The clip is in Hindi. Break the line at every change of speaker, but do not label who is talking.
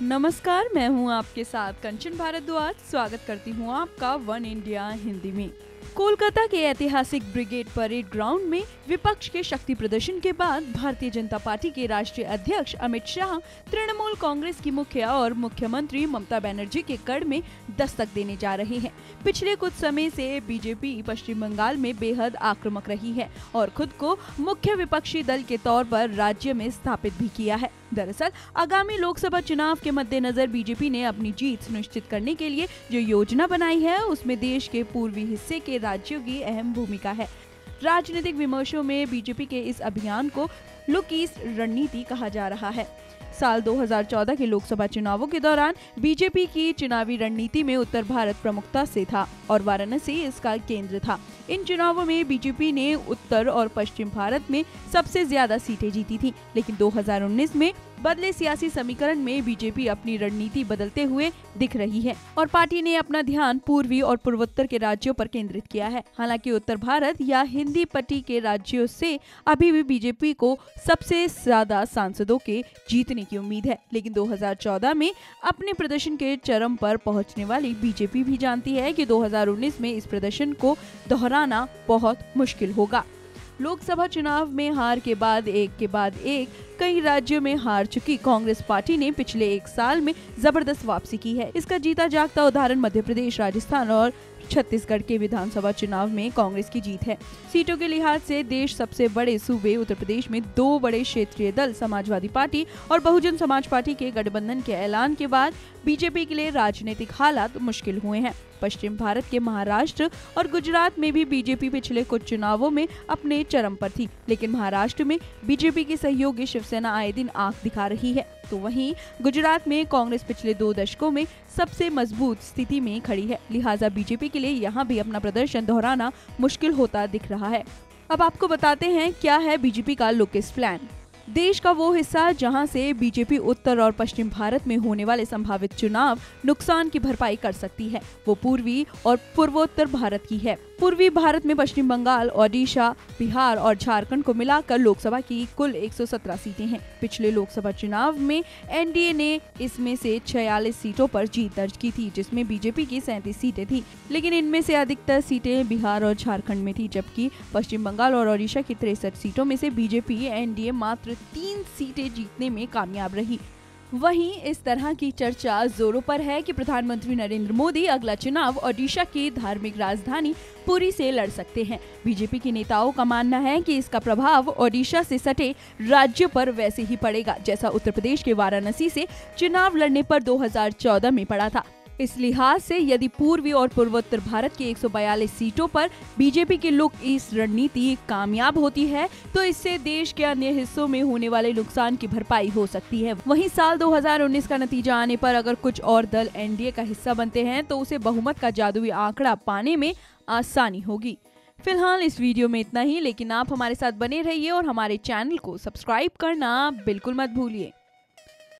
नमस्कार, मैं हूं आपके साथ कंचन भारद्वाज। स्वागत करती हूं आपका वन इंडिया हिंदी में। कोलकाता के ऐतिहासिक ब्रिगेड परेड ग्राउंड में विपक्ष के शक्ति प्रदर्शन के बाद भारतीय जनता पार्टी के राष्ट्रीय अध्यक्ष अमित शाह तृणमूल कांग्रेस की मुखिया और मुख्यमंत्री ममता बनर्जी के गढ़ में दस्तक देने जा रहे हैं। पिछले कुछ समय से बीजेपी पश्चिम बंगाल में बेहद आक्रामक रही है और खुद को मुख्य विपक्षी दल के तौर पर राज्य में स्थापित भी किया है। दरअसल आगामी लोकसभा चुनाव के मद्देनजर बीजेपी ने अपनी जीत सुनिश्चित करने के लिए जो योजना बनाई है, उसमें देश के पूर्वी हिस्से के राज्यों की अहम भूमिका है। राजनीतिक विमर्शों में बीजेपी के इस अभियान को लुक ईस्ट रणनीति कहा जा रहा है। साल 2014 के लोकसभा चुनावों के दौरान बीजेपी की चुनावी रणनीति में उत्तर भारत प्रमुखता से था और वाराणसी इसका केंद्र था। इन चुनावों में बीजेपी ने उत्तर और पश्चिम भारत में सबसे ज्यादा सीटें जीती थी, लेकिन 2019 में बदले सियासी समीकरण में बीजेपी अपनी रणनीति बदलते हुए दिख रही है और पार्टी ने अपना ध्यान पूर्वी और पूर्वोत्तर के राज्यों पर केंद्रित किया है। हालांकि उत्तर भारत या हिंदी पट्टी के राज्यों से अभी भी बीजेपी को सबसे ज्यादा सांसदों के जीतने की उम्मीद है, लेकिन 2014 में अपने प्रदर्शन के चरम पर पहुंचने वाली बीजेपी भी जानती है कि 2019 में इस प्रदर्शन को दोहराना बहुत मुश्किल होगा। लोकसभा चुनाव में हार के बाद एक कई राज्यों में हार चुकी कांग्रेस पार्टी ने पिछले एक साल में जबरदस्त वापसी की है। इसका जीता जागता उदाहरण मध्य प्रदेश, राजस्थान और छत्तीसगढ़ के विधानसभा चुनाव में कांग्रेस की जीत है। सीटों के लिहाज से देश सबसे बड़े सूबे उत्तर प्रदेश में दो बड़े क्षेत्रीय दल समाजवादी पार्टी और बहुजन समाज पार्टी के गठबंधन के ऐलान के बाद बीजेपी के लिए राजनीतिक हालात मुश्किल हुए हैं। पश्चिम भारत के महाराष्ट्र और गुजरात में भी बीजेपी पिछले कुछ चुनावों में अपने चरम पर थी, लेकिन महाराष्ट्र में बीजेपी की सहयोगी शिवसेना आए दिन आंख दिखा रही है, तो वहीं गुजरात में कांग्रेस पिछले 2 दशकों में सबसे मजबूत स्थिति में खड़ी है। लिहाजा बीजेपी के लिए यहाँ भी अपना प्रदर्शन दोहराना मुश्किल होता दिख रहा है। अब आपको बताते हैं क्या है बीजेपी का लुक ईस्ट प्लान। देश का वो हिस्सा जहां से बीजेपी उत्तर और पश्चिम भारत में होने वाले संभावित चुनाव नुकसान की भरपाई कर सकती है, वो पूर्वी और पूर्वोत्तर भारत की है। पूर्वी भारत में पश्चिम बंगाल, ओडिशा, बिहार और झारखंड को मिलाकर लोकसभा की कुल 117 सीटें हैं। पिछले लोकसभा चुनाव में एनडीए ने इसमें से 46 सीटों पर जीत दर्ज की थी, जिसमें बीजेपी की 37 सीटें थी, लेकिन इनमें से अधिकतर सीटें बिहार और झारखंड में थी, जबकि पश्चिम बंगाल और ओडिशा की 63 सीटों में से बीजेपी एनडीए मात्र 3 सीटें जीतने में कामयाब रही। वहीं इस तरह की चर्चा जोरों पर है कि प्रधानमंत्री नरेंद्र मोदी अगला चुनाव ओडिशा की धार्मिक राजधानी पुरी से लड़ सकते हैं। बीजेपी के नेताओं का मानना है कि इसका प्रभाव ओडिशा से सटे राज्यों पर वैसे ही पड़ेगा जैसा उत्तर प्रदेश के वाराणसी से चुनाव लड़ने पर 2014 में पड़ा था। इस लिहाज से यदि पूर्वी और पूर्वोत्तर भारत की 142 सीटों पर बीजेपी की लुक ईस्ट रणनीति कामयाब होती है, तो इससे देश के अन्य हिस्सों में होने वाले नुकसान की भरपाई हो सकती है। वहीं साल 2019 का नतीजा आने पर अगर कुछ और दल एनडीए का हिस्सा बनते हैं तो उसे बहुमत का जादुई आंकड़ा पाने में आसानी होगी। फिलहाल इस वीडियो में इतना ही, लेकिन आप हमारे साथ बने रहिए और हमारे चैनल को सब्सक्राइब करना बिल्कुल मत भूलिए।